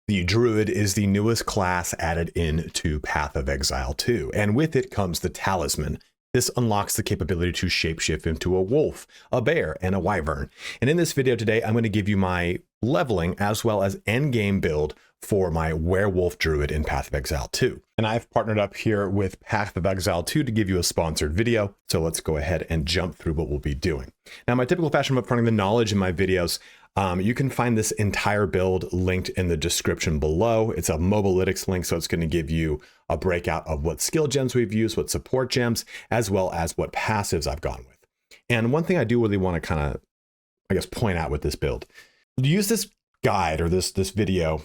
The Druid is the newest class added into Path of Exile 2, and with it comes the Talisman. This unlocks the capability to shapeshift into a wolf, a bear, and a wyvern. And in this video today, I'm going to give you my leveling as well as endgame build for my Werewolf Druid in Path of Exile 2. And I've partnered up here with Path of Exile 2 to give you a sponsored video. So let's go ahead and jump through what we'll be doing. Now, my typical fashion of upfronting the knowledge in my videos, you can find this entire build linked in the description below. It's a Mobalytics link, so it's going to give you a breakout of what skill gems we've used, what support gems, as well as what passives I've gone with. And one thing I do really want to kind of, point out with this build, use this guide or this video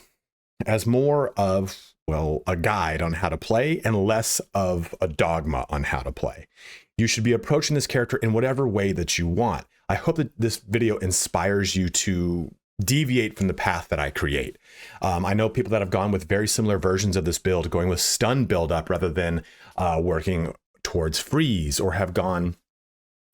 as more of, well, a guide on how to play and less of a dogma on how to play. You should be approaching this character in whatever way that you want. I hope that this video inspires you to deviate from the path that I create. I know people that have gone with very similar versions of this build, going with stun build up rather than working towards freeze, or have gone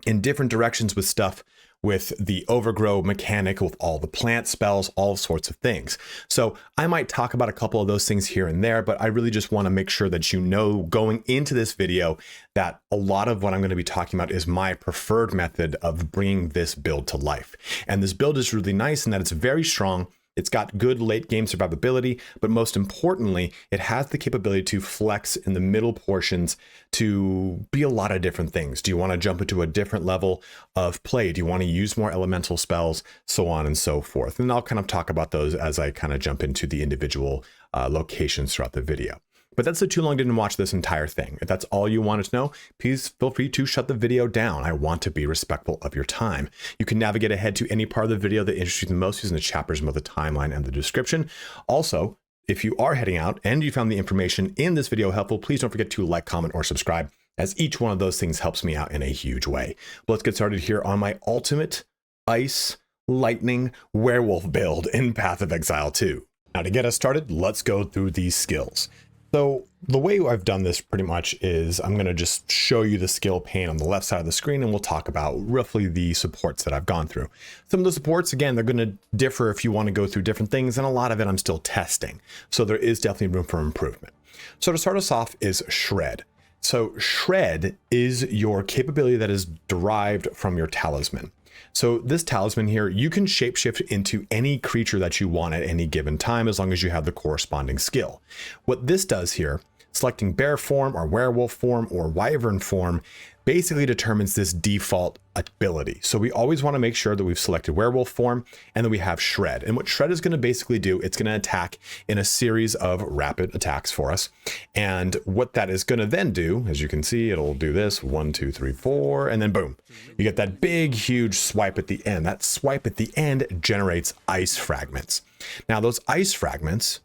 in different directions with stuff with the overgrow mechanic, with all the plant spells, all sorts of things. So I might talk about a couple of those things here and there, but I really just want to make sure that you know going into this video that a lot of what I'm going to be talking about is my preferred method of bringing this build to life. And this build is really nice in that it's very strong. It's got good late game survivability, but most importantly, it has the capability to flex in the middle portions to be a lot of different things. Do you want to jump into a different level of play? Do you want to use more elemental spells? So on and so forth. And I'll kind of talk about those as I kind of jump into the individual locations throughout the video. But that's too long didn't watch this entire thing. If that's all you wanted to know, please feel free to shut the video down. I want to be respectful of your time. You can navigate ahead to any part of the video that interests you the most using the chapters of the timeline and the description. Also, if you are heading out and you found the information in this video helpful, please don't forget to like, comment, or subscribe, as each one of those things helps me out in a huge way. But let's get started here on my ultimate ice lightning werewolf build in Path of Exile 2. Now, to get us started, let's go through these skills. So the way I've done this pretty much is I'm going to just show you the skill pane on the left side of the screen, and we'll talk about roughly the supports that I've gone through. Some of the supports, again, they're going to differ if you want to go through different things, and a lot of it I'm still testing. So there is definitely room for improvement. So to start us off is Shred. So Shred is your capability that is derived from your talisman. So this talisman here, you can shapeshift into any creature that you want at any given time, as long as you have the corresponding skill. What this does here, selecting bear form or werewolf form or wyvern form, basically determines this default ability. So we always want to make sure that we've selected werewolf form and then we have Shred. And what Shred is going to basically do, it's going to attack in a series of rapid attacks for us. And what that is going to then do, as you can see, it'll do this 1, 2, 3, 4, and then boom, you get that big, huge swipe at the end. That swipe at the end generates ice fragments. Now those ice fragments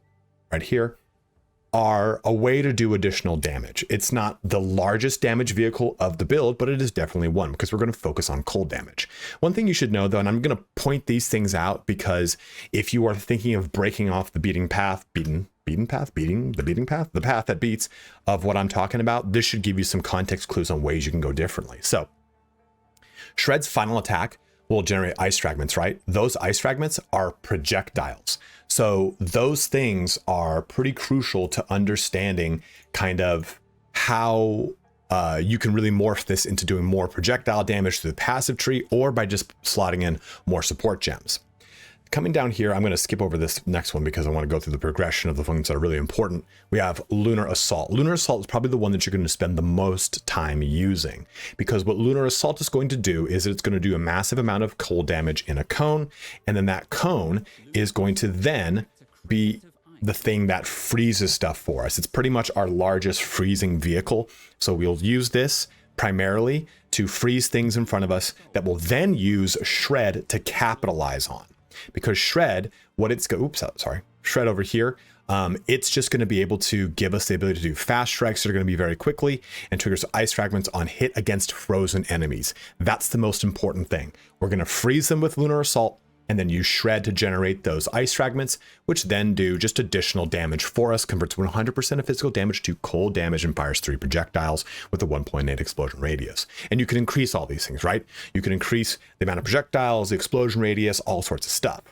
right here are a way to do additional damage. It's not the largest damage vehicle of the build, but it is definitely one, because we're going to focus on cold damage. One thing you should know though, and I'm going to point these things out because if you are thinking of breaking off the the path that beats of what I'm talking about, this should give you some context clues on ways you can go differently. So Shred's final attack will generate ice fragments, right? Those ice fragments are projectiles. So those things are pretty crucial to understanding kind of how you can really morph this into doing more projectile damage through the passive tree, or by just slotting in more support gems. Coming down here, I'm going to skip over this next one because I want to go through the progression of the things that are really important. We have Lunar Assault. Lunar Assault is probably the one that you're going to spend the most time using, because what Lunar Assault is going to do is it's going to do a massive amount of cold damage in a cone, and then that cone is going to then be the thing that freezes stuff for us. It's pretty much our largest freezing vehicle. So we'll use this primarily to freeze things in front of us that will then use Shred to capitalize on. Because Shred, Shred over here, it's just going to be able to give us the ability to do fast strikes that are going to be very quickly, and triggers ice fragments on hit against frozen enemies. That's the most important thing. We're going to freeze them with Lunar Assault, and then use Shred to generate those ice fragments, which then do just additional damage for us, converts 100% of physical damage to cold damage, and fires 3 projectiles with a 1.8 explosion radius. And you can increase all these things, right? You can increase the amount of projectiles, the explosion radius, all sorts of stuff.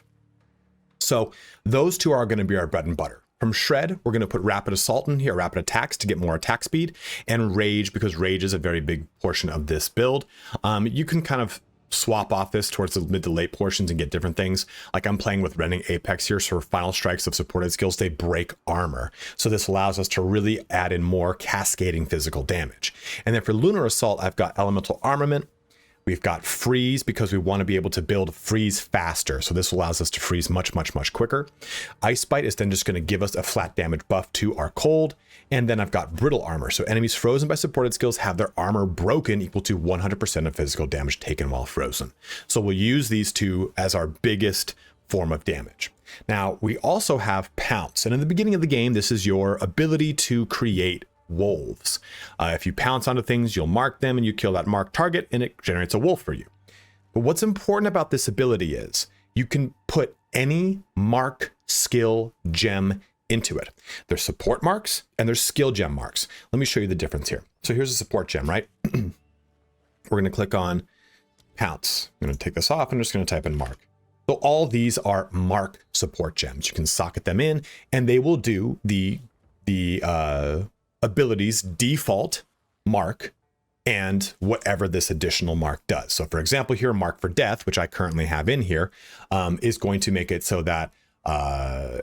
So those two are going to be our bread and butter. From Shred, we're going to put Rapid Assault in here, Rapid Attacks to get more attack speed, and Rage, because Rage is a very big portion of this build. You can kind of swap off this towards the mid to late portions and get different things. Like I'm playing with Rending Apex here, so for Final Strikes of supported skills, they break armor. So this allows us to really add in more cascading physical damage. And then for Lunar Assault, I've got Elemental Armament. We've got Freeze because we want to be able to build Freeze faster. So this allows us to freeze much quicker. Ice Bite is then just going to give us a flat damage buff to our cold. And then I've got Brittle Armor. So enemies frozen by supported skills have their armor broken equal to 100% of physical damage taken while frozen. So we'll use these two as our biggest form of damage. Now we also have Pounce. And in the beginning of the game, this is your ability to create wolves. If you pounce onto things, you'll mark them and you kill that marked target and it generates a wolf for you. But what's important about this ability is you can put any mark, skill, gem into it. There's support marks and there's skill gem marks. Let me show you the difference here. So here's a support gem, right? We're going to click on Pounce. I'm going to take this off and I'm just going to type in mark. So all these are mark support gems. You can socket them in and they will do the abilities default mark and whatever this additional mark does. So for example, here, Mark for Death, which I currently have in here, is going to make it so that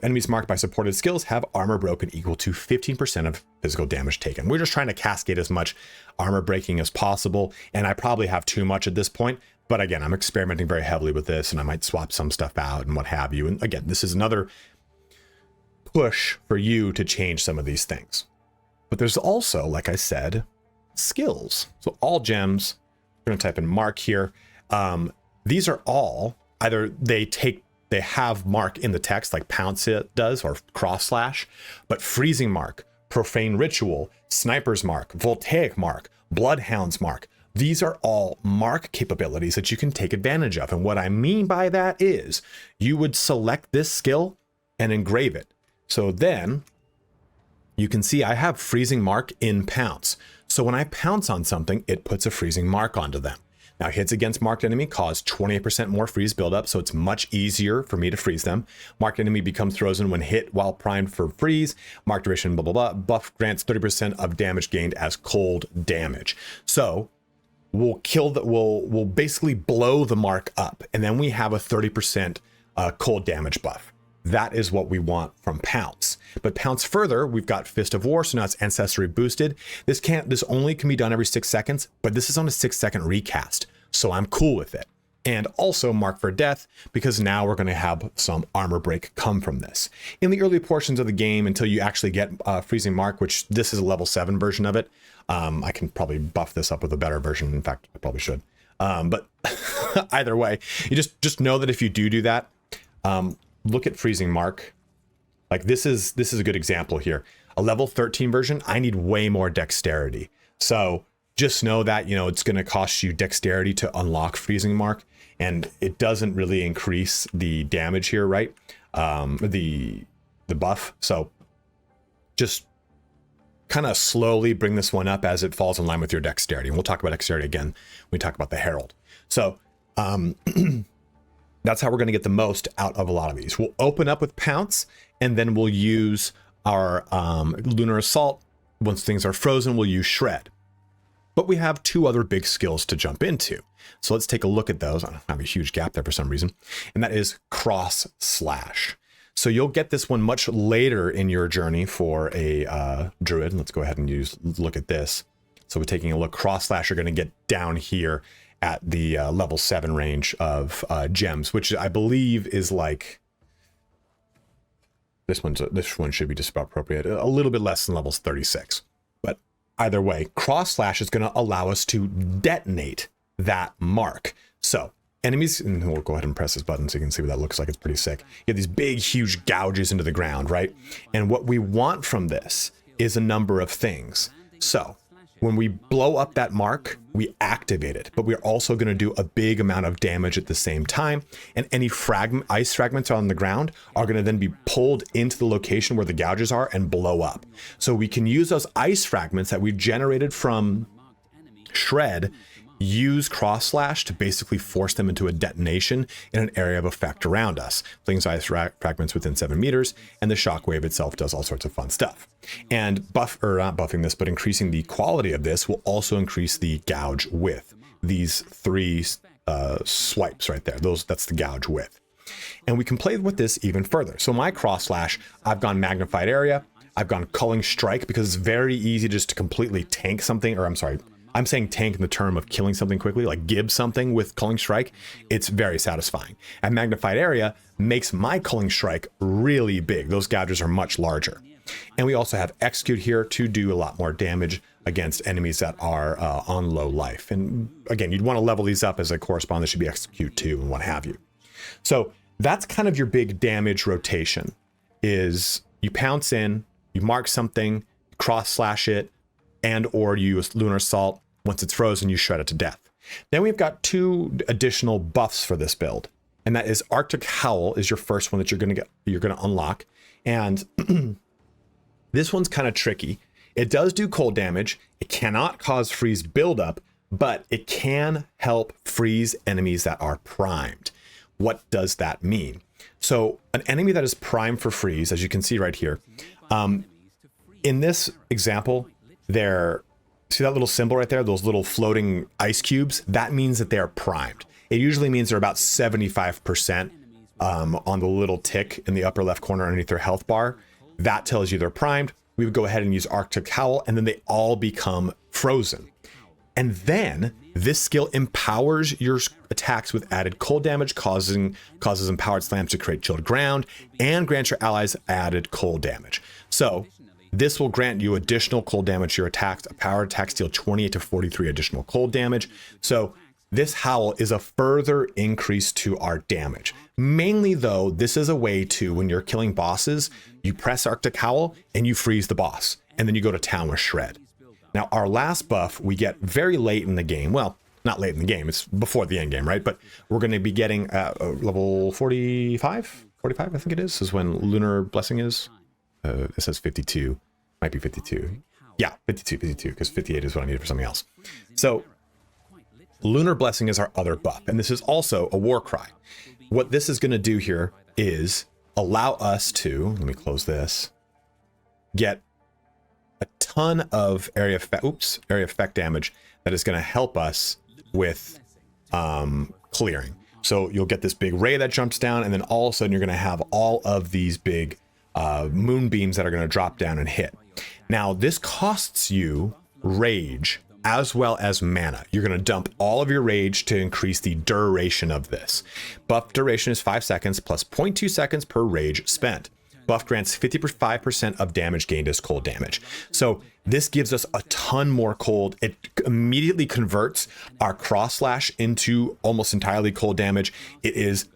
enemies marked by supported skills have armor broken equal to 15% of physical damage taken. We're just trying to cascade as much armor breaking as possible. And I probably have too much at this point, but again, I'm experimenting very heavily with this and I might swap some stuff out and what have you. And again, this is another push for you to change some of these things. But there's also, like I said, skills. So all gems, we're going to type in mark here. These are all either they have mark in the text like Pounce it does or cross slash, but freezing mark, profane ritual, sniper's mark, voltaic mark, bloodhound's mark. These are all mark capabilities that you can take advantage of. And what I mean by that is you would select this skill and engrave it. So then you can see I have freezing mark in Pounce. So when I pounce on something, it puts a freezing mark onto them. Now hits against marked enemy cause 28% more freeze buildup, so it's much easier for me to freeze them. Marked enemy becomes frozen when hit while primed for freeze. Marked duration, blah, blah, blah. Buff grants 30% of damage gained as cold damage. So we'll we'll basically blow the mark up, and then we have a 30% cold damage buff. That is what we want from Pounce. But Pounce further, we've got Fist of War, so now it's ancestry boosted. This only can be done every 6 seconds, but this is on a 6-second recast, so I'm cool with it. And also Mark for Death, because now we're going to have some armor break come from this. In the early portions of the game, until you actually get Freezing Mark, which this is a level 7 version of it, I can probably buff this up with a better version. In fact, I probably should. But either way, you just know that if you do that, look at Freezing Mark. Like this is a good example here. A level 13 version, I need way more dexterity. So just know that, it's going to cost you dexterity to unlock Freezing Mark, and it doesn't really increase the damage here, right? The buff. So just kind of slowly bring this one up as it falls in line with your dexterity. And we'll talk about dexterity again when we talk about the Herald. So that's how we're going to get the most out of a lot of these. We'll open up with Pounce, and then we'll use our Lunar Assault. Once things are frozen, we'll use Shred. But we have 2 other big skills to jump into. So let's take a look at those. I have a huge gap there for some reason. And that is Cross Slash. So you'll get this one much later in your journey for a Druid. Let's go ahead and look at this. So we're taking a look. Cross Slash, you're going to get down here at the level 7 range of gems, which I believe is like, this one should be just about appropriate, a little bit less than levels 36. But either way, Cross Slash is going to allow us to detonate that mark. So enemies, and we'll go ahead and press this button so you can see what that looks like. It's pretty sick. You have these big, huge gouges into the ground, right? And what we want from this is a number of things. So when we blow up that mark, we activate it, but we're also going to do a big amount of damage at the same time. And any ice fragments on the ground are going to then be pulled into the location where the gouges are and blow up. So we can use those ice fragments that we've generated from Shred use cross slash to basically force them into a detonation in an area of effect around us. Flings ice fragments within 7 meters, and the shockwave itself does all sorts of fun stuff. And not buffing this, but increasing the quality of this will also increase the gouge width. These 3 swipes right there, that's the gouge width. And we can play with this even further. So my cross slash, I've gone magnified area, I've gone culling strike, because it's very easy just to completely tank something, or I'm sorry, I'm saying tank in the term of killing something quickly, like gib something with culling strike. It's very satisfying. And magnified area makes my culling strike really big. Those gouges are much larger. And we also have execute here to do a lot more damage against enemies that are on low life. And again, you'd want to level these up as they correspond. This should be execute 2 and what have you. So that's kind of your big damage rotation, is you pounce in, you mark something, cross slash it, and or you use Lunar Assault. Once it's frozen, you shred it to death. Then we've got 2 additional buffs for this build, and that is Arctic Howl is your first one that you're gonna unlock. And this one's kind of tricky. It does do cold damage. It cannot cause freeze buildup, but it can help freeze enemies that are primed. What does that mean? So an enemy that is primed for freeze, as you can see right here, in this example, see that little symbol right there, those little floating ice cubes? That means that they are primed. It usually means they're about 75% on the little tick in the upper left corner underneath their health bar. That tells you they're primed. We would go ahead and use Arctic Howl, and then they all become frozen. And then this skill empowers your attacks with added cold damage, causes empowered slams to create chilled ground, and grants your allies added cold damage. So this will grant you additional cold damage to your attacks. A power attacks deal 28 to 43 additional cold damage. So this howl is a further increase to our damage. Mainly though, this is a way to, when you're killing bosses, you press Arctic Howl and you freeze the boss, and then you go to town with Shred. Now our last buff we get very late in the game. Well, not late in the game, it's before the end game, right? But we're going to be getting level 45, I think it is when Lunar Blessing is. It says 52, might be 52. Yeah, 52, because 58 is what I needed for something else. So Lunar Blessing is our other buff, and this is also a war cry. What this is going to do here is allow us to, let me close this, get a ton of area effect damage that is going to help us with clearing. So you'll get this big ray that jumps down, and then all of a sudden you're going to have all of these big moonbeams that are going to drop down and hit. Now this costs you rage as well as mana. You're going to dump all of your rage to increase the duration of this. Buff duration is 5 seconds plus 0.2 seconds per rage spent. Buff grants 55% of damage gained as cold damage. So this gives us a ton more cold. It immediately converts our cross slash into almost entirely cold damage. It is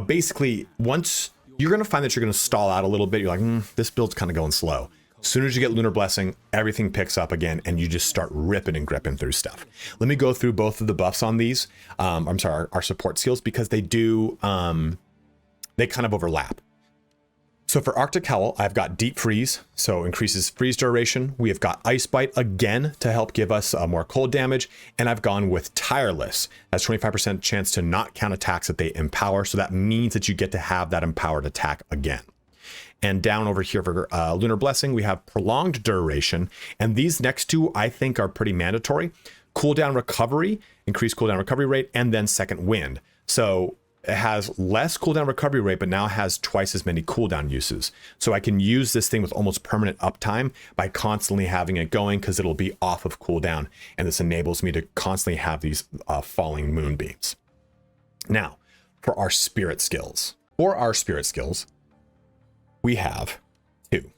basically, once you're going to find that you're going to stall out a little bit, you're like, this build's kind of going slow. As soon as you get Lunar Blessing, everything picks up again, and you just start ripping and gripping through stuff. Let me go through both of the buffs on these. I'm sorry, our support skills, because they do, they kind of overlap. So for Arctic Howl, I've got Deep Freeze, so increases freeze duration. We have got Ice Bite again to help give us more cold damage. And I've gone with Tireless. That's 25% chance to not count attacks that they empower. So that means that you get to have that empowered attack again. And down over here for Lunar Blessing, we have Prolonged Duration. And these next two, I think, are pretty mandatory. Cooldown Recovery, increased cooldown recovery rate, and then Second Wind. So it has less cooldown recovery rate, but now has twice as many cooldown uses. So I can use this thing with almost permanent uptime by constantly having it going, because it'll be off of cooldown. And this enables me to constantly have these falling moonbeams. Now, for our spirit skills. We have two.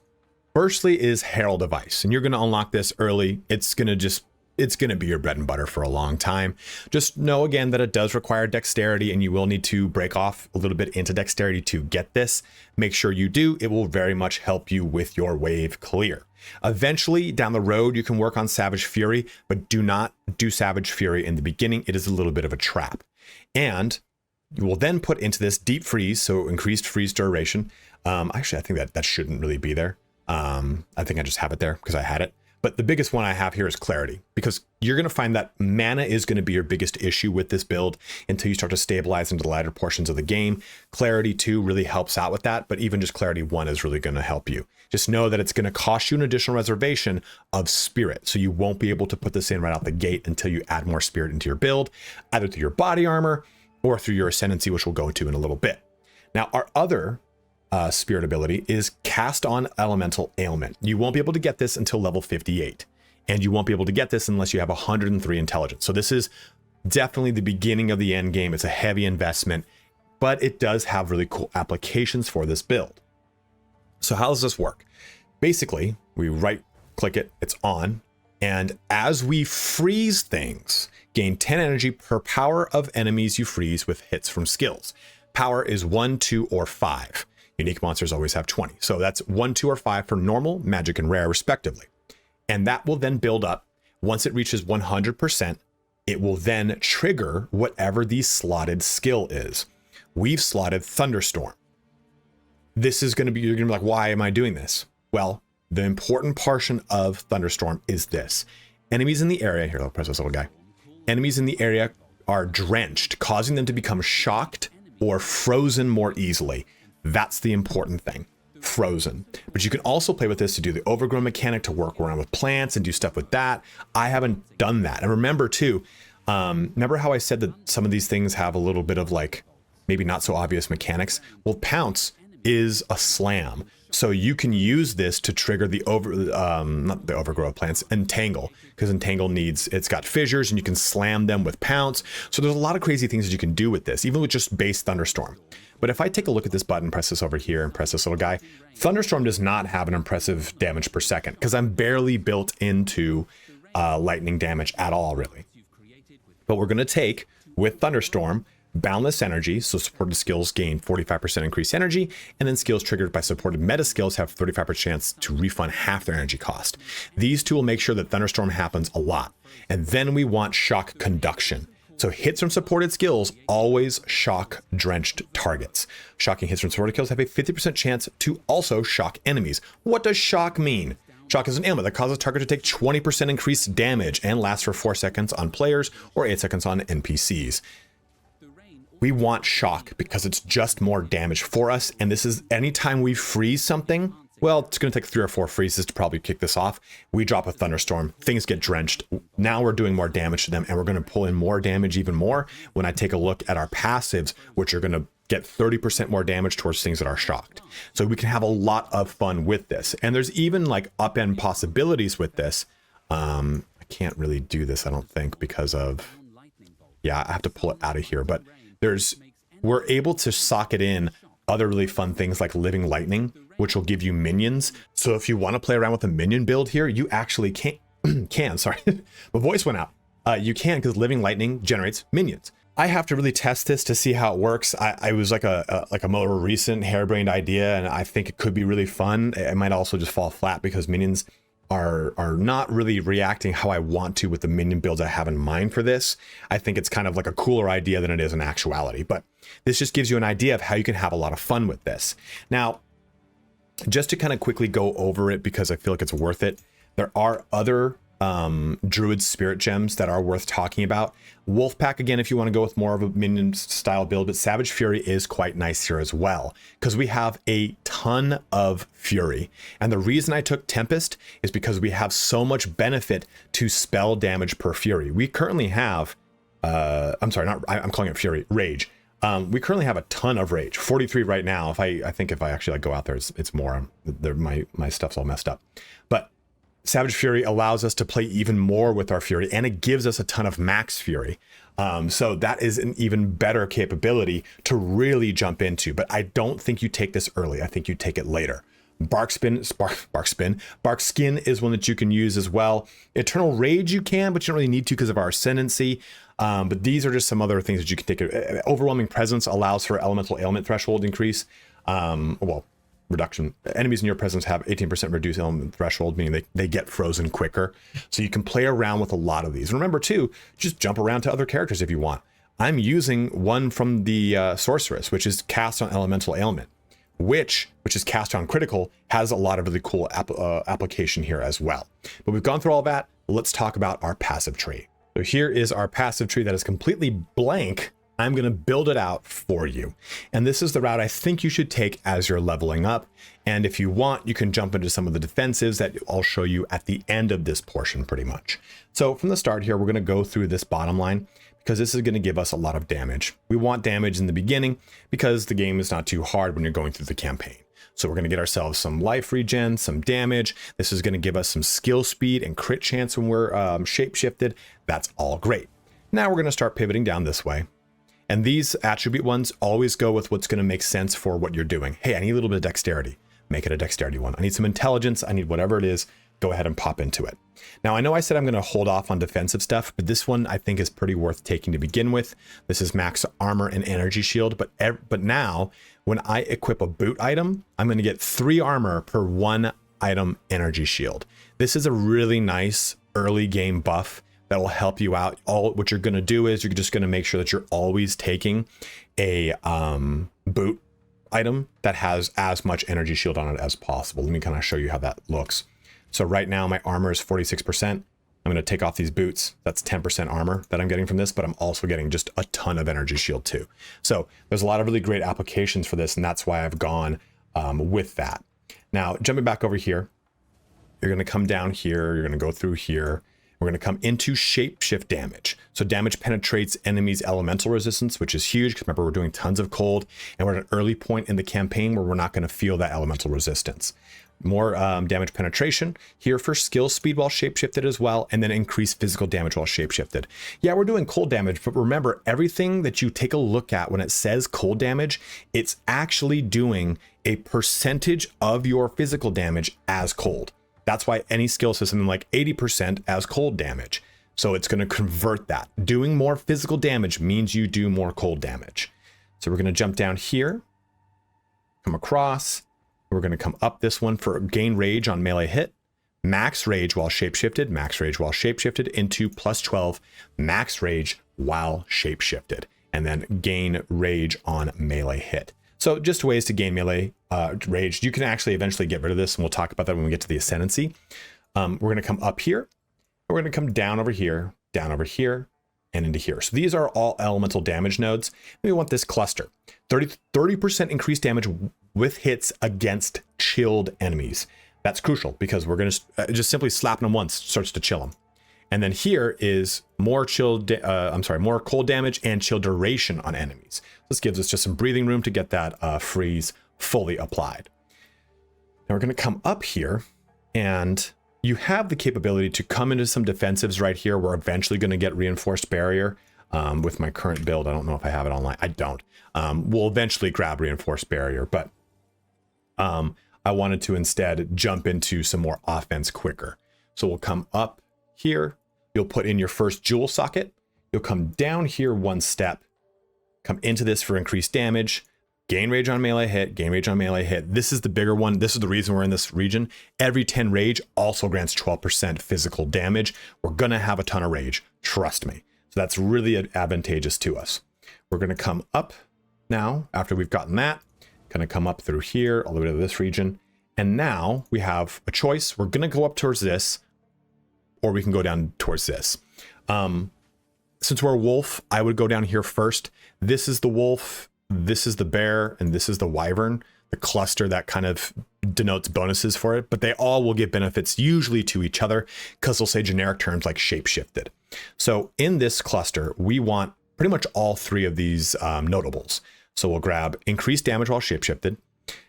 Firstly is Herald of Ice, and you're going to unlock this early. It's going to be your bread and butter for a long time. Just know again that it does require dexterity, and you will need to break off a little bit into dexterity to get this. Make sure you do. It will very much help you with your wave clear. Eventually down the road, you can work on Savage Fury, but do not do Savage Fury in the beginning. It is a little bit of a trap. And you will then put into this Deep Freeze, so increased freeze duration. Actually, I think that shouldn't really be there. I think I just have it there because I had it. But the biggest one I have here is clarity, because you're going to find that mana is going to be your biggest issue with this build until you start to stabilize into the lighter portions of the game. Clarity 2 really helps out with that, but even just Clarity 1 is really going to help you. Just know that it's going to cost you an additional reservation of spirit, so you won't be able to put this in right out the gate until you add more spirit into your build, either through your body armor or through your Ascendancy, which we'll go into in a little bit. Now, our other spirit ability is Cast on Elemental Ailment. You won't be able to get this until level 58, and you won't be able to get this unless you have 103 intelligence. So this is definitely the beginning of the end game. It's a heavy investment, but it does have really cool applications for this build. So how does this work? Basically, we right click it, it's on, and as we freeze things, gain 10 energy per power of enemies you freeze with hits from skills. Power is 1, 2, or 5. Unique monsters always have 20. So that's 1, 2, or 5 for normal, magic, and rare, respectively. And that will then build up. Once it reaches 100%, it will then trigger whatever the slotted skill is. We've slotted Thunderstorm. This is going to be, you're going to be like, why am I doing this? Well, the important portion of Thunderstorm is this. Enemies in the area, here, I'll press this little guy. Enemies in the area are drenched, causing them to become shocked or frozen more easily. That's the important thing, frozen. But you can also play with this to do the overgrown mechanic, to work around with plants and do stuff with that. I haven't done that. And remember too, remember how I said that some of these things have a little bit of like, maybe not so obvious mechanics? Well, Pounce is a slam. So you can use this to trigger the not the overgrow plants, Entangle, because Entangle it's got fissures and you can slam them with Pounce. So there's a lot of crazy things that you can do with this, even with just base Thunderstorm. But if I take a look at this button, press this over here and press this little guy, Thunderstorm does not have an impressive damage per second because I'm barely built into lightning damage at all, really. But we're going to take, with Thunderstorm, Boundless Energy, so supported skills gain 45% increased energy, and then skills triggered by supported meta skills have 35% chance to refund half their energy cost. These two will make sure that Thunderstorm happens a lot. And then we want Shock Conduction. So hits from supported skills always shock drenched targets. Shocking hits from supported skills have a 50% chance to also shock enemies. What does shock mean? Shock is an ailment that causes target to take 20% increased damage and lasts for 4 seconds on players or 8 seconds on NPCs. We want shock because it's just more damage for us. And this is anytime we freeze something, well, it's going to take 3 or 4 freezes to probably kick this off. We drop a Thunderstorm, things get drenched. Now we're doing more damage to them, and we're going to pull in more damage even more when I take a look at our passives, which are going to get 30% more damage towards things that are shocked. So we can have a lot of fun with this. And there's even like upend possibilities with this. I can't really do this, I don't think, because of, yeah, I have to pull it out of here, but we're able to socket in other really fun things like Living Lightning, which will give you minions. So if you want to play around with a minion build here, you actually can, sorry, my voice went out. You can, because Living Lightning generates minions. I have to really test this to see how it works. I was like a more recent harebrained idea, and I think it could be really fun. It might also just fall flat because minions are not really reacting how I want to with the minion builds I have in mind for this. I think it's kind of like a cooler idea than it is in actuality, but this just gives you an idea of how you can have a lot of fun with this. Now, just to kind of quickly go over it because I feel like it's worth it, there are other Druid spirit gems that are worth talking about. Wolfpack, again, if you want to go with more of a minion style build, but Savage Fury is quite nice here as well, because we have a ton of Fury. And the reason I took Tempest is because we have so much benefit to spell damage per Fury. We currently have, I'm calling it Fury, Rage. We currently have a ton of Rage, 43 right now. I think if I actually like go out there, it's more. My stuff's all messed up. But Savage Fury allows us to play even more with our Fury, and it gives us a ton of max Fury. So that is an even better capability to really jump into. But I don't think you take this early. I think you take it later. Bark Skin is one that you can use as well. Eternal Rage you can, but you don't really need to because of our Ascendancy. But these are just some other things that you can take. Overwhelming Presence allows for elemental ailment threshold increase. Reduction. Enemies in your presence have 18% reduced element threshold, meaning they get frozen quicker. So you can play around with a lot of these. And remember too, just jump around to other characters if you want. I'm using one from the Sorceress, which is Cast on Elemental Ailment. which is cast on critical, has a lot of really cool application here as well. But we've gone through all that. Let's talk about our passive tree. So here is our passive tree that is completely blank. I'm going to build it out for you. And this is the route I think you should take as you're leveling up. And if you want, you can jump into some of the defensives that I'll show you at the end of this portion pretty much. So from the start here, we're going to go through this bottom line because this is going to give us a lot of damage. We want damage in the beginning because the game is not too hard when you're going through the campaign. So we're going to get ourselves some life regen, some damage. This is going to give us some skill speed and crit chance when we're shape-shifted. That's all great. Now we're going to start pivoting down this way. And these attribute ones always go with what's going to make sense for what you're doing. Hey, I need a little bit of dexterity. Make it a dexterity one. I need some intelligence. I need whatever it is. Go ahead and pop into it. Now, I know I said I'm going to hold off on defensive stuff, but this one I think is pretty worth taking to begin with. This is max armor and energy shield. But now, when I equip a boot item, I'm going to get 3 armor per 1 item energy shield. This is a really nice early game buff that will help you out. All what you're going to do is you're just going to make sure that you're always taking a boot item that has as much energy shield on it as possible. Let me kind of show you how that looks. So right now my armor is 46%. I'm going to take off these boots. That's 10% armor that I'm getting from this, but I'm also getting just a ton of energy shield too. So there's a lot of really great applications for this, and that's why I've gone with that. Now, jumping back over here, you're going to come down here. You're going to go through here. We're going to come into shapeshift damage. So damage penetrates enemies' elemental resistance, which is huge because remember, we're doing tons of cold and we're at an early point in the campaign where we're not going to feel that elemental resistance. More damage penetration here for skill speed while shapeshifted as well, and then increased physical damage while shapeshifted. Yeah, we're doing cold damage, but remember, everything that you take a look at when it says cold damage, it's actually doing a percentage of your physical damage as cold. That's why any skill says something like 80% as cold damage. So it's going to convert that. Doing more physical damage means you do more cold damage. So we're going to jump down here, come across. We're going to come up this one for gain rage on melee hit, max rage while shapeshifted, max rage while shapeshifted into plus 12, max rage while shapeshifted, and then gain rage on melee hit. So just ways to gain melee rage. You can actually eventually get rid of this, and we'll talk about that when we get to the Ascendancy. We're going to come up here. We're going to come down over here, and into here. So these are all elemental damage nodes. And we want this cluster. 30% increased damage with hits against chilled enemies. That's crucial because we're going to just simply slapping them once starts to chill them. And then here is more more cold damage and chill duration on enemies. This gives us just some breathing room to get that freeze fully applied. Now we're going to come up here, and you have the capability to come into some defensives right here. We're eventually going to get reinforced barrier with my current build. I don't know if I have it online. I don't. We'll eventually grab reinforced barrier, but I wanted to instead jump into some more offense quicker. So we'll come up here. You'll put in your first jewel socket. You'll come down here one step, come into this for increased damage, gain rage on melee hit, gain rage on melee hit. This is the bigger one. This is the reason we're in this region. Every 10 rage also grants 12% physical damage. We're going to have a ton of rage. Trust me. So that's really advantageous to us. We're going to come up now after we've gotten that, going to come up through here all the way to this region. And now we have a choice. We're going to go up towards this, or we can go down towards this. Since we're a wolf, I would go down here first. This is the wolf, this is the bear, and this is the wyvern, the cluster that kind of denotes bonuses for it, but they all will give benefits usually to each other because they'll say generic terms like shapeshifted. So in this cluster, we want pretty much all 3 of these notables. So we'll grab increased damage while shapeshifted.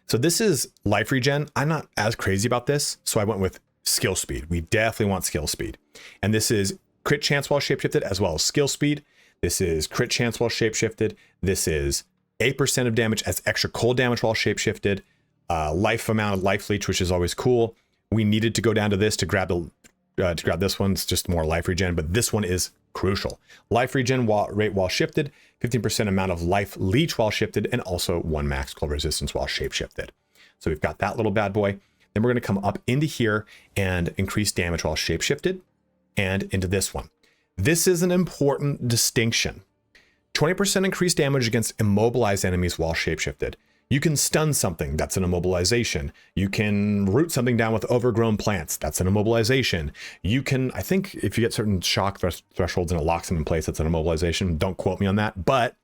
So this is life regen. I'm not as crazy about this, so I went with skill speed. We definitely want skill speed. And this is crit chance while shapeshifted as well as skill speed. This is crit chance while shapeshifted. This is 8% of damage as extra cold damage while shapeshifted. Life amount of life leech, which is always cool. We needed to go down to this to grab this one. It's just more life regen, but this one is crucial. Life regen rate while shifted, 15% amount of life leech while shifted, and also 1 max cold resistance while shapeshifted. So we've got that little bad boy. Then we're going to come up into here and increase damage while shapeshifted, and into this one. This is an important distinction. 20% increased damage against immobilized enemies while shapeshifted. You can stun something, that's an immobilization. You can root something down with overgrown plants, that's an immobilization. You can, I think if you get certain shock thresholds and it locks them in place, that's an immobilization. Don't quote me on that, but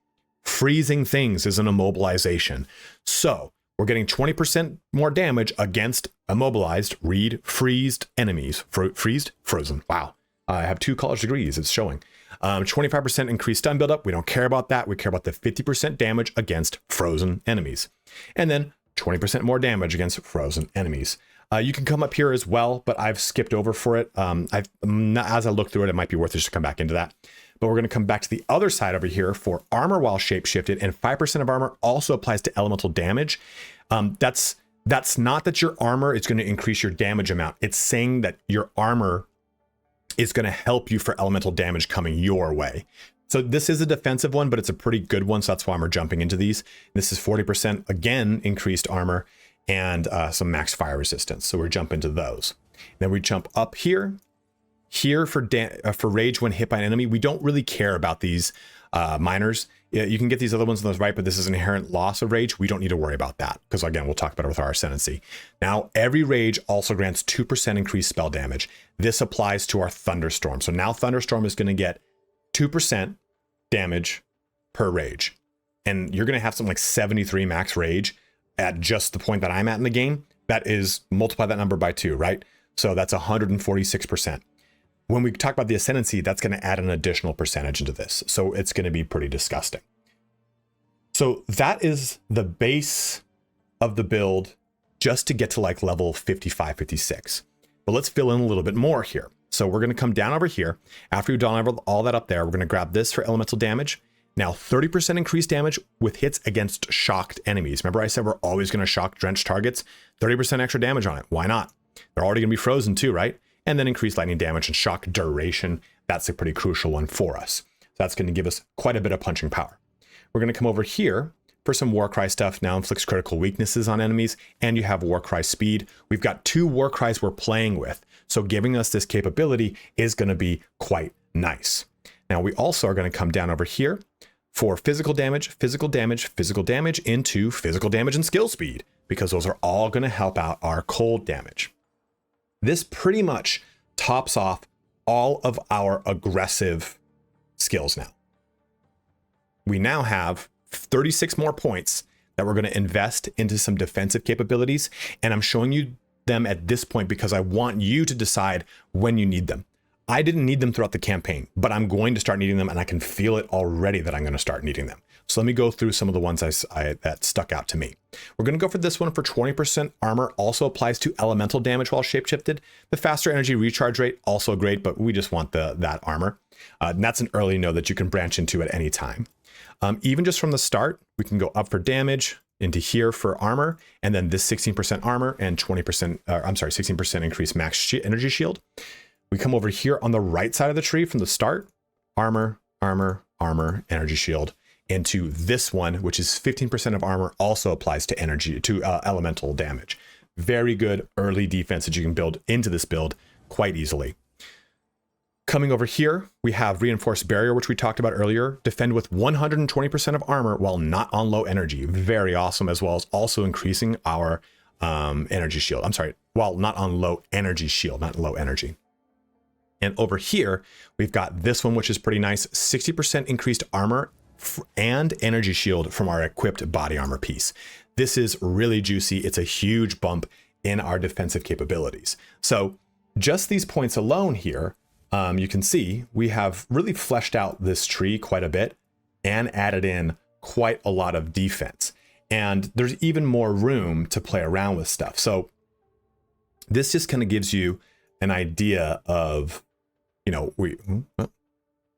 freezing things is an immobilization. So we're getting 20% more damage against immobilized, read, freezed enemies. Frozen. Wow. I have 2 college degrees, it's showing. 25% increased stun buildup. We don't care about that. We care about the 50% damage against frozen enemies. And then 20% more damage against frozen enemies. You can come up here as well, but I've skipped over for it. As I look through it, it might be worth it just to come back into that. But we're going to come back to the other side over here for armor while shapeshifted, and 5% of armor also applies to elemental damage. That's not that your armor is going to increase your damage amount. It's saying that your armor is going to help you for elemental damage coming your way. So this is a defensive one, but it's a pretty good one. So that's why we're jumping into these. This is 40% again, increased armor and some max fire resistance. So we're jumping into those. Then we jump up here for rage when hit by an enemy. We don't really care about these minors. You can get these other ones on those right, but this is an inherent loss of rage. We don't need to worry about that because again, we'll talk about it with our Ascendancy. Now, every rage also grants 2% increased spell damage. This applies to our Thunderstorm. So now Thunderstorm is going to get 2% damage per rage. And you're going to have something like 73 max rage at just the point that I'm at in the game. That is, multiply that number by 2, right? So that's 146%. When we talk about the Ascendancy, that's going to add an additional percentage into this. So it's going to be pretty disgusting. So that is the base of the build just to get to like level 55, 56. But let's fill in a little bit more here. So we're going to come down over here. After you've done all that up there, we're going to grab this for elemental damage. Now 30% increased damage with hits against shocked enemies. Remember I said we're always going to shock drenched targets? 30% extra damage on it. Why not? They're already going to be frozen too, right? And then increased lightning damage and shock duration. That's a pretty crucial one for us. So that's going to give us quite a bit of punching power. We're going to come over here for some Warcry stuff. Now inflicts critical weaknesses on enemies, and you have Warcry speed. We've got 2 Warcries we're playing with, so giving us this capability is going to be quite nice. Now we also are going to come down over here for physical damage, physical damage, physical damage into physical damage and skill speed, because those are all going to help out our cold damage. This pretty much tops off all of our aggressive skills now. We now have 36 more points that we're going to invest into some defensive capabilities. And I'm showing you them at this point because I want you to decide when you need them. I didn't need them throughout the campaign, but I'm going to start needing them, and I can feel it already that I'm going to start needing them. So let me go through some of the ones that stuck out to me. We're going to go for this one for 20% armor. Also applies to elemental damage while shapeshifted. The faster energy recharge rate, also great, but we just want that armor. And that's an early node that you can branch into at any time. Even just from the start, we can go up for damage, into here for armor, and then this 16% armor and 16% increased max energy shield. We come over here on the right side of the tree from the start, armor, armor, armor, energy shield, into this one, which is 15% of armor, also applies to elemental damage. Very good early defense that you can build into this build quite easily. Coming over here, we have reinforced barrier, which we talked about earlier. Defend with 120% of armor while not on low energy. Very awesome, as well as also increasing our energy shield. I'm sorry, while not on low energy shield, not low energy. And over here, we've got this one, which is pretty nice. 60% increased armor and energy shield from our equipped body armor piece. This is really juicy. It's a huge bump in our defensive capabilities. So just these points alone here, you can see we have really fleshed out this tree quite a bit and added in quite a lot of defense. And there's even more room to play around with stuff. So this just kind of gives you an idea of, there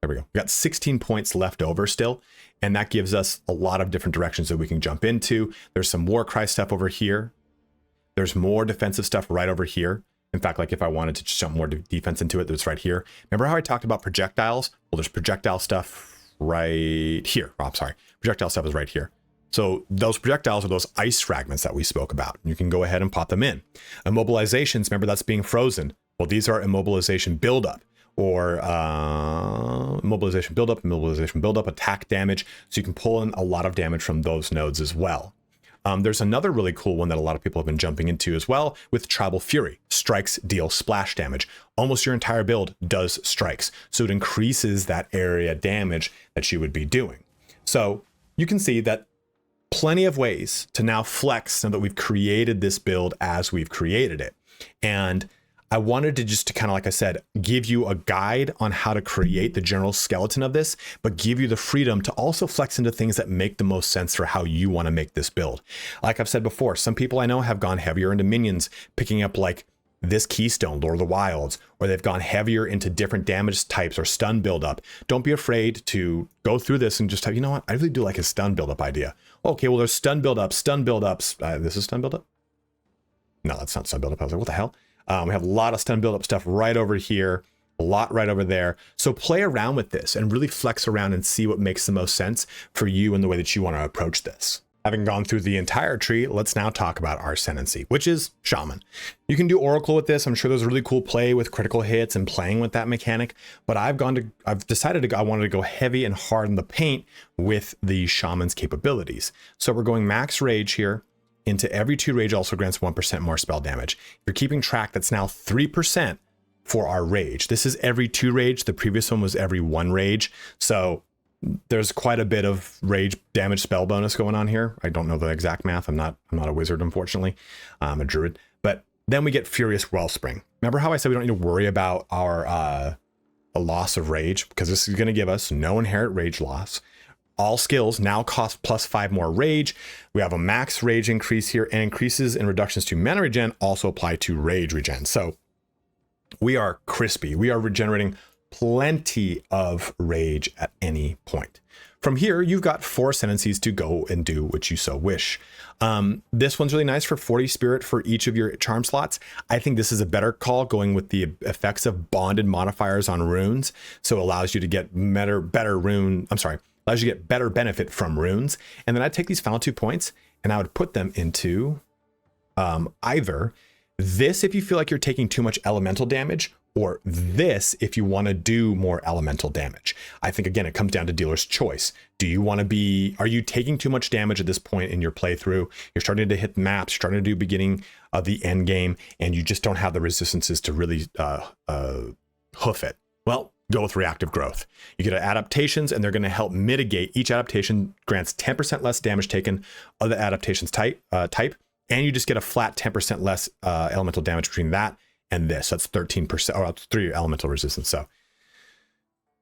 we go. We got 16 points left over still, and that gives us a lot of different directions that we can jump into. There's some Warcry stuff over here. There's more defensive stuff right over here. In fact, like if I wanted to jump more defense into it, that's right here. Remember how I talked about projectiles? Well, there's projectile stuff right here. Oh, I'm sorry. Projectile stuff is right here. So those projectiles are those ice fragments that we spoke about. You can go ahead and pop them in. Immobilizations, remember that's being frozen. Well, these are immobilization buildup, or immobilization buildup, attack damage. So you can pull in a lot of damage from those nodes as well. There's another really cool one that a lot of people have been jumping into as well with Tribal Fury. Strikes deal splash damage. Almost your entire build does strikes. So it increases that area damage that you would be doing. So you can see that plenty of ways to now flex now that we've created this build as we've created it. And I wanted to just kind of, like I said, give you a guide on how to create the general skeleton of this, but give you the freedom to also flex into things that make the most sense for how you want to make this build. Like I've said before, some people I know have gone heavier into minions, picking up like this Keystone, Lord of the Wilds, or they've gone heavier into different damage types or stun buildup. Don't be afraid to go through this and just have, you know what, I really do like his stun buildup idea. Okay, well, there's stun buildups. This is stun buildup? No, that's not stun buildup. I was like, what the hell? We have a lot of stun buildup stuff right over here, a lot right over there. So play around with this and really flex around and see what makes the most sense for you and the way that you want to approach this. Having gone through the entire tree, let's now talk about our Ascendancy, which is Shaman. You can do Oracle with this. I'm sure there's a really cool play with critical hits and playing with that mechanic, but I wanted to go heavy and hard in the paint with the Shaman's capabilities. So we're going max rage here. Into every 2 rage also grants 1% more spell damage. If you're keeping track, that's now 3% for our rage. This is every 2 rage. The previous one was every 1 rage. So there's quite a bit of rage damage spell bonus going on here. I don't know the exact math. I'm not a wizard, unfortunately. I'm a druid. But then we get Furious Wellspring. Remember how I said we don't need to worry about our a loss of rage, because this is going to give us no inherent rage loss. All skills now cost +5 more rage. We have a max rage increase here, and increases and reductions to mana regen also apply to rage regen. So we are crispy. We are regenerating plenty of rage at any point. From here, you've got 4 ascendancies to go and do what you so wish. This one's really nice for 40 spirit for each of your charm slots. I think this is a better call, going with the effects of bonded modifiers on runes. So it allows you to get allows you to get better benefit from runes. And then I'd take these final 2 points and I would put them into either this if you feel like you're taking too much elemental damage, or this if you want to do more elemental damage. I think, again, it comes down to dealer's choice. Are you taking too much damage at this point in your playthrough? You're starting to hit maps, you're starting to do beginning of the end game, and you just don't have the resistances to really hoof it. Well, go with reactive growth. You get adaptations, and they're going to help mitigate. Each adaptation grants 10% less damage taken of the adaptation's type, and you just get a flat 10% less elemental damage between that and this. That's 13%, or that's 3 elemental resistance. So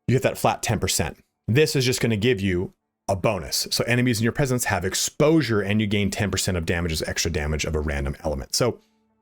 you get that flat 10%. This is just going to give you a bonus. So enemies in your presence have exposure, and you gain 10% of damage as extra damage of a random element. So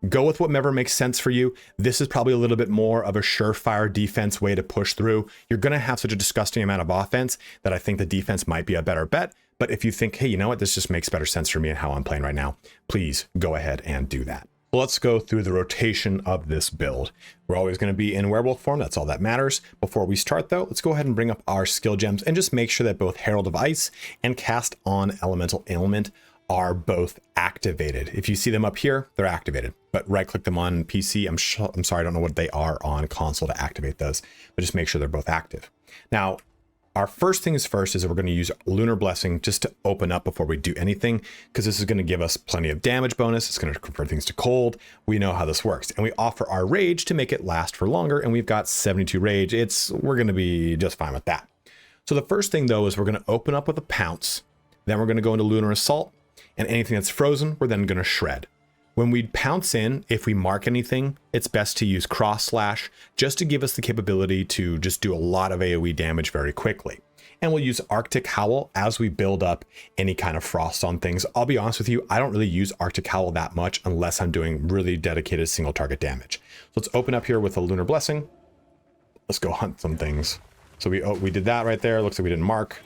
go with whatever makes sense for you. This is probably a little bit more of a surefire defense way to push through. You're going to have such a disgusting amount of offense that I think the defense might be a better bet. But if you think, hey, you know what, this just makes better sense for me and how I'm playing right now, please go ahead and do that. Let's go through the rotation of this build. We're always going to be in werewolf form. That's all that matters. Before we start, though, let's go ahead and bring up our skill gems and just make sure that both Herald of Ice and Cast on Elemental Ailment are both activated. If you see them up here, they're activated, but right click them on PC. I'm sorry, I don't know what they are on console to activate those, but just make sure they're both active. Now, our first thing is we're going to use Lunar Blessing just to open up before we do anything, because this is going to give us plenty of damage bonus. It's going to convert things to cold. We know how this works, and we offer our rage to make it last for longer, and we've got 72 rage. We're going to be just fine with that. So the first thing, though, is we're going to open up with a Pounce. Then we're going to go into Lunar Assault, and anything that's frozen, we're then going to shred. When we pounce in, if we mark anything, it's best to use Cross Slash just to give us the capability to just do a lot of AoE damage very quickly. And we'll use Arctic Howl as we build up any kind of frost on things. I'll be honest with you, I don't really use Arctic Howl that much unless I'm doing really dedicated single target damage. So let's open up here with a Lunar Blessing. Let's go hunt some things. So we did that right there. Looks like we didn't mark.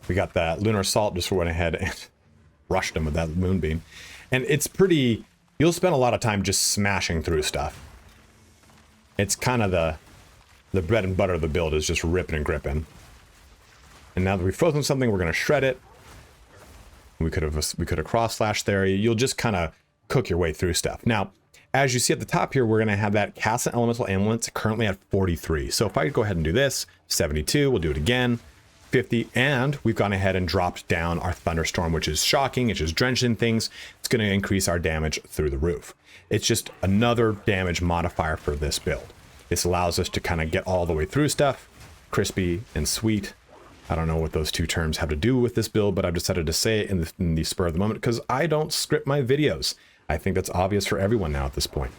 We got that Lunar Assault, just went ahead and rushed him with that Moonbeam. And it's pretty, you'll spend a lot of time just smashing through stuff. It's kind of the bread and butter of the build, is just ripping and gripping. And now that we've frozen something, we're going to shred it. We could have cross slashed there. You'll just kind of cook your way through stuff. Now, as you see at the top here, we're going to have that Cast on Elemental Ailments currently at 43. So if I go ahead and do this, 72, we'll do it again. 50, and we've gone ahead and dropped down our Thunderstorm, which is shocking. It's just drenching things. It's going to increase our damage through the roof. It's just another damage modifier for this build. This allows us to kind of get all the way through stuff, crispy and sweet. I don't know what those two terms have to do with this build, but I've decided to say it in the spur of the moment because I don't script my videos. I think that's obvious for everyone now at this point.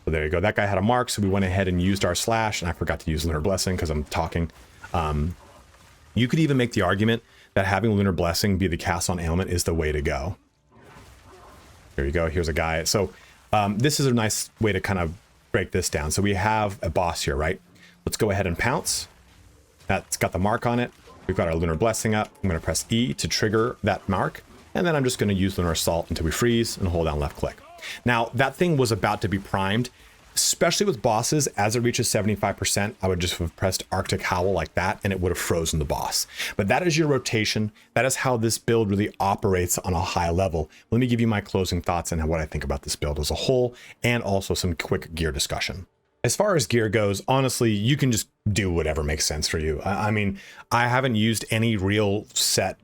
So there you go. That guy had a mark, so we went ahead and used our slash, and I forgot to use Lunar Blessing because I'm talking. You could even make the argument that having Lunar Blessing be the cast on ailment is the way to go. Here you go. Here's a guy. So this is a nice way to kind of break this down. So we have a boss here, right? Let's go ahead and pounce. That's got the mark on it. We've got our Lunar Blessing up. I'm going to press E to trigger that mark. And then I'm just going to use Lunar Assault until we freeze and hold down left click. Now, that thing was about to be primed, especially with bosses. As it reaches 75%, I would just have pressed Arctic Howl like that, and it would have frozen the boss. But that is your rotation. That is how this build really operates on a high level. Let me give you my closing thoughts on what I think about this build as a whole, and also some quick gear discussion. As far as gear goes, honestly, you can just do whatever makes sense for you. I mean, I haven't used any real set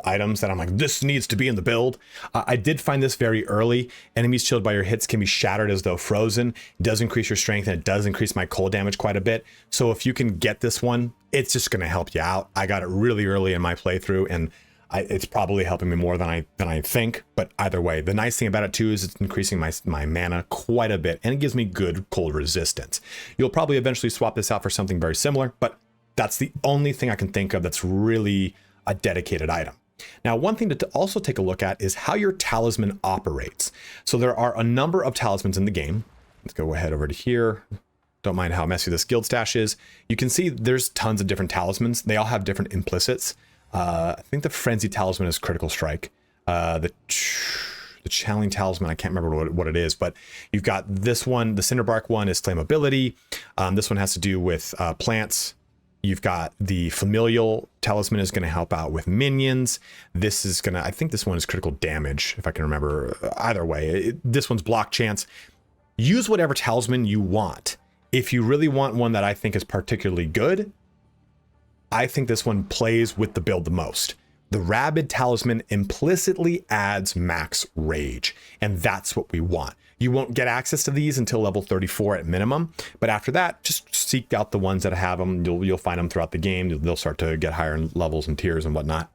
items that I'm like, this needs to be in the build. I did find this very early. Enemies chilled by your hits can be shattered as though frozen. It does increase your strength, and it does increase my cold damage quite a bit. So if you can get this one, it's just going to help you out. I got it really early in my playthrough, and it's probably helping me more than I think. But either way, the nice thing about it too is it's increasing my mana quite a bit, and it gives me good cold resistance. You'll probably eventually swap this out for something very similar, but that's the only thing I can think of that's really a dedicated item. Now, one thing to also take a look at is how your talisman operates. So there are a number of talismans in the game. Let's go ahead over to here. Don't mind how messy this guild stash is. You can see there's tons of different talismans. They all have different implicits. I think the Frenzy Talisman is Critical Strike. The Channeling Talisman, I can't remember what it is, but you've got this one. The Cinderbark one is Flammability. This one has to do with plants. You've got the Familial Talisman is going to help out with minions. This is going to, I think this one is Critical Damage, if I can remember. Either way, this one's Block Chance. Use whatever talisman you want. If you really want one that I think is particularly good, I think this one plays with the build the most. The Rabid Talisman implicitly adds max rage, and that's what we want. You won't get access to these until level 34 at minimum, but after that, just seek out the ones that have them. You'll find them throughout the game. They'll start to get higher in levels and tiers and whatnot.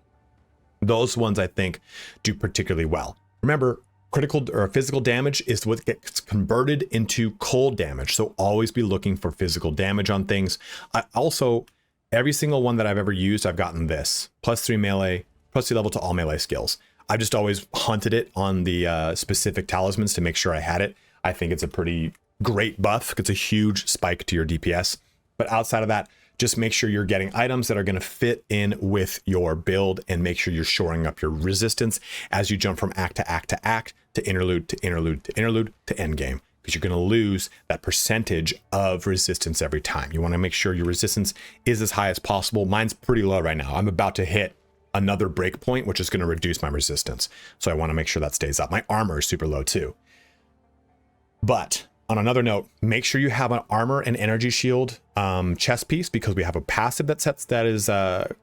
Those ones I think do particularly well. Remember, critical or physical damage is what gets converted into cold damage, so always be looking for physical damage on things. I also, every single one that I've ever used, I've gotten this. +3 melee, +3 level to all melee skills. I've just always hunted it on the specific talismans to make sure I had it. I think it's a pretty great buff. It's a huge spike to your DPS. But outside of that, just make sure you're getting items that are going to fit in with your build, and make sure you're shoring up your resistance as you jump from act to act to act, to interlude to interlude to interlude to endgame. Because you're going to lose that percentage of resistance every time. You want to make sure your resistance is as high as possible. Mine's pretty low right now. I'm about to hit another break point, which is going to reduce my resistance. So I want to make sure that stays up. My armor is super low too. But on another note, make sure you have an armor and energy shield chest piece, because we have a passive that is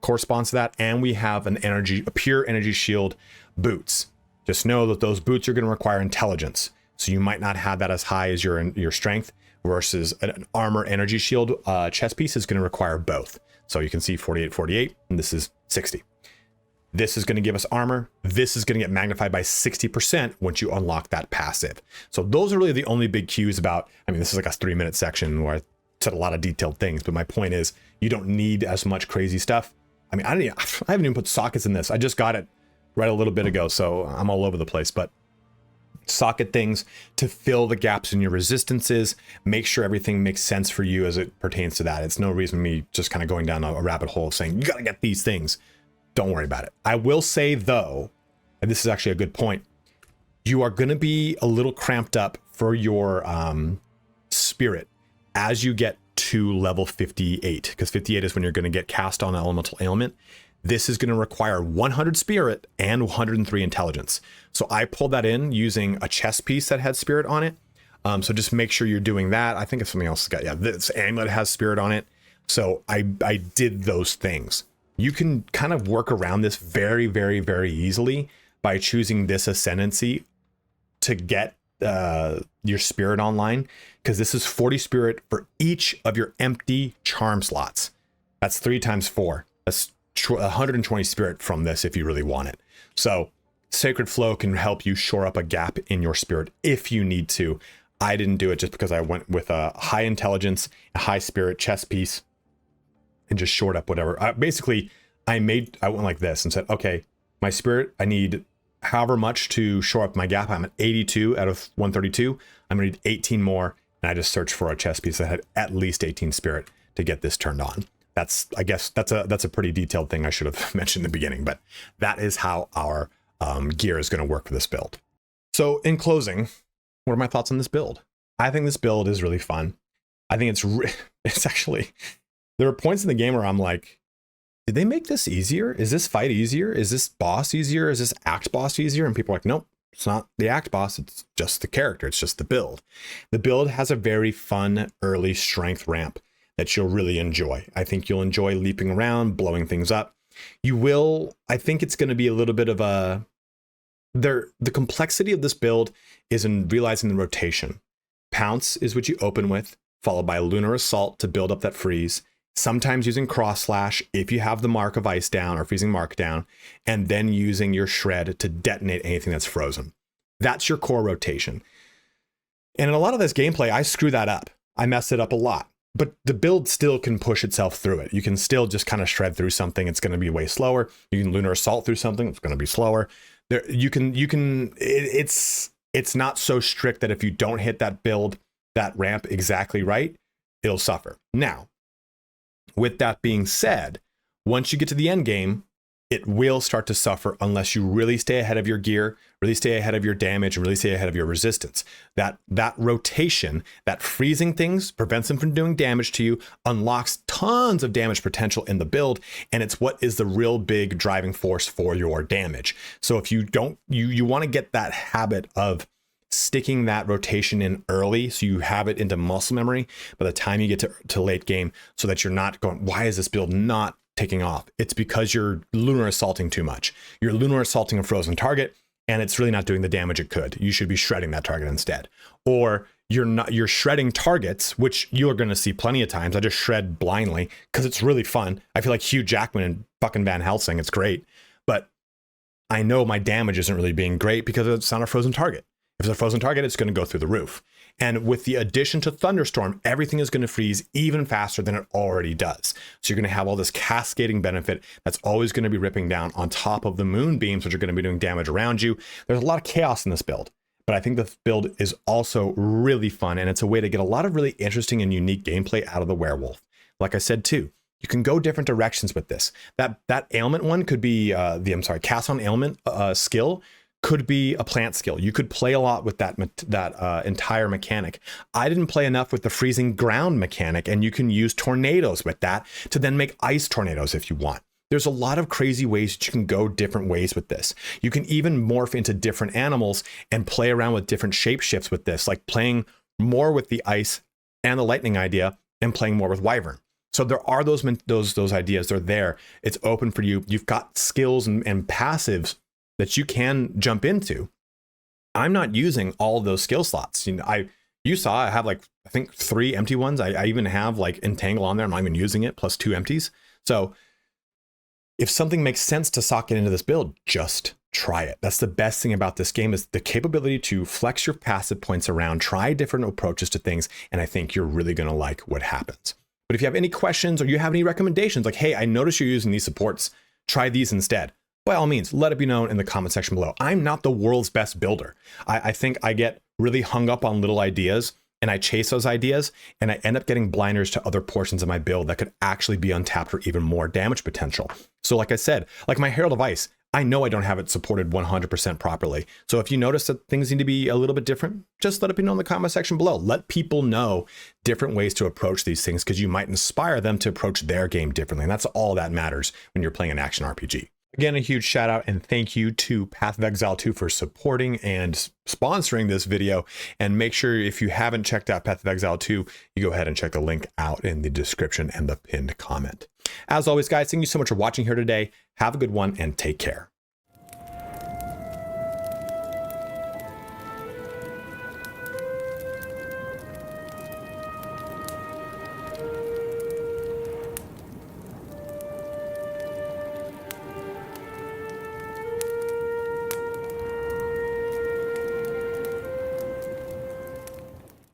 corresponds to that, and we have a pure energy shield boots. Just know that those boots are going to require intelligence. So you might not have that as high as your strength, versus an armor energy shield chest piece is going to require both. So you can see 48, 48, and this is 60. This is going to give us armor. This is going to get magnified by 60% once you unlock that passive. So those are really the only big cues about, I mean, this is like a 3-minute section where I said a lot of detailed things, but my point is you don't need as much crazy stuff. I mean, I haven't even put sockets in this. I just got it right a little bit ago, so I'm all over the place, but socket things to fill the gaps in your resistances. Make sure everything makes sense for you as it pertains to that. It's no reason me just kind of going down a rabbit hole saying, you got to get these things. Don't worry about it. I will say though, and this is actually a good point, you are going to be a little cramped up for your spirit as you get to level 58, because 58 is when you're going to get cast on elemental ailment. This is going to require 100 spirit and 103 intelligence. So I pulled that in using a chest piece that had spirit on it. So just make sure you're doing that. I think if something else got, yeah, this amulet has spirit on it. So I did those things. you can kind of work around this very, very, very easily by choosing this Ascendancy to get your spirit online, because this is 40 spirit for each of your empty charm slots. That's 3 times 4. That's 120 spirit from this if you really want it. So Sacred Flow can help you shore up a gap in your spirit if you need to. I didn't do it just because I went with a high intelligence, a high spirit chest piece, and just shored up whatever. I went like this and said, okay, my spirit, I need however much to shore up my gap. I'm at 82 out of 132. I'm gonna need 18 more, and I just searched for a chest piece that had at least 18 spirit to get this turned on. I guess that's a pretty detailed thing I should have mentioned in the beginning, but that is how our gear is going to work for this build. So in closing, what are my thoughts on this build? I think this build is really fun. I think it's actually, there are points in the game where I'm like, did they make this easier? Is this fight easier? Is this boss easier? Is this act boss easier? And people are like, nope, it's not the act boss. It's just the character. It's just the build. The build has a very fun early strength ramp that you'll really enjoy. I think you'll enjoy leaping around, blowing things up. I think it's going to be a little bit of the complexity of this build is in realizing the rotation. Pounce is what you open with, followed by Lunar Assault to build up that freeze, sometimes using Cross Slash if you have the Mark of Ice down or Freezing Mark down, and then using your Shred to detonate anything that's frozen. That's your core rotation. And in a lot of this gameplay, I screw that up. I mess it up a lot. But the build still can push itself through it. You can still just kind of shred through something. It's going to be way slower. You can Lunar Assault through something. It's going to be slower. It's not so strict that if you don't hit that ramp exactly right, it'll suffer. Now, with that being said, once you get to the end game, it will start to suffer unless you really stay ahead of your gear, really stay ahead of your damage, and really stay ahead of your resistance. That rotation, that freezing things prevents them from doing damage to you, unlocks tons of damage potential in the build, and it's what is the real big driving force for your damage. So if you don't, you want to get that habit of sticking that rotation in early so you have it into muscle memory by the time you get to late game, so that you're not going, why is this build not taking off? It's because you're Lunar Assaulting too much. You're Lunar Assaulting a frozen target, and it's really not doing the damage it could. You should be shredding that target instead. Or you're shredding targets, which you are going to see plenty of times. I just shred blindly because it's really fun. I feel like Hugh Jackman and fucking Van Helsing. It's great. But I know my damage isn't really being great because it's not a frozen target. If it's a frozen target, it's going to go through the roof. And with the addition to Thunderstorm, everything is going to freeze even faster than it already does. So you're going to have all this cascading benefit that's always going to be ripping down on top of the moonbeams, which are going to be doing damage around you. There's a lot of chaos in this build, but I think the build is also really fun, and it's a way to get a lot of really interesting and unique gameplay out of the werewolf. Like I said too, you can go different directions with this. That ailment one could be cast on ailment skill could be a plant skill. You could play a lot with that entire mechanic. I didn't play enough with the freezing ground mechanic, and you can use tornadoes with that to then make ice tornadoes if you want. There's a lot of crazy ways that you can go different ways with this. You can even morph into different animals and play around with different shape shifts with this, like playing more with the ice and the lightning idea and playing more with wyvern. So there are those ideas. They're there. It's open for you. You've got skills and passives that you can jump into. I'm not using all of those skill slots. You saw I have I think 3 empty ones. I even have Entangle on there. I'm not even using it, plus 2 empties. So if something makes sense to socket into this build, just try it. That's the best thing about this game, is the capability to flex your passive points around, try different approaches to things, and I think you're really going to like what happens. But if you have any questions or you have any recommendations, like, hey, I noticed you're using these supports, try these instead, by all means, let it be known in the comment section below. I'm not the world's best builder. I think I get really hung up on little ideas, and I chase those ideas, and I end up getting blinders to other portions of my build that could actually be untapped for even more damage potential. So like I said, like my Herald of Ice, I know I don't have it supported 100% properly. So if you notice that things need to be a little bit different, just let it be known in the comment section below. Let people know different ways to approach these things, because you might inspire them to approach their game differently. And that's all that matters when you're playing an action RPG. Again, a huge shout out and thank you to Path of Exile 2 for supporting and sponsoring this video. And make sure if you haven't checked out Path of Exile 2, you go ahead and check the link out in the description and the pinned comment. As always, guys, thank you so much for watching here today. Have a good one and take care.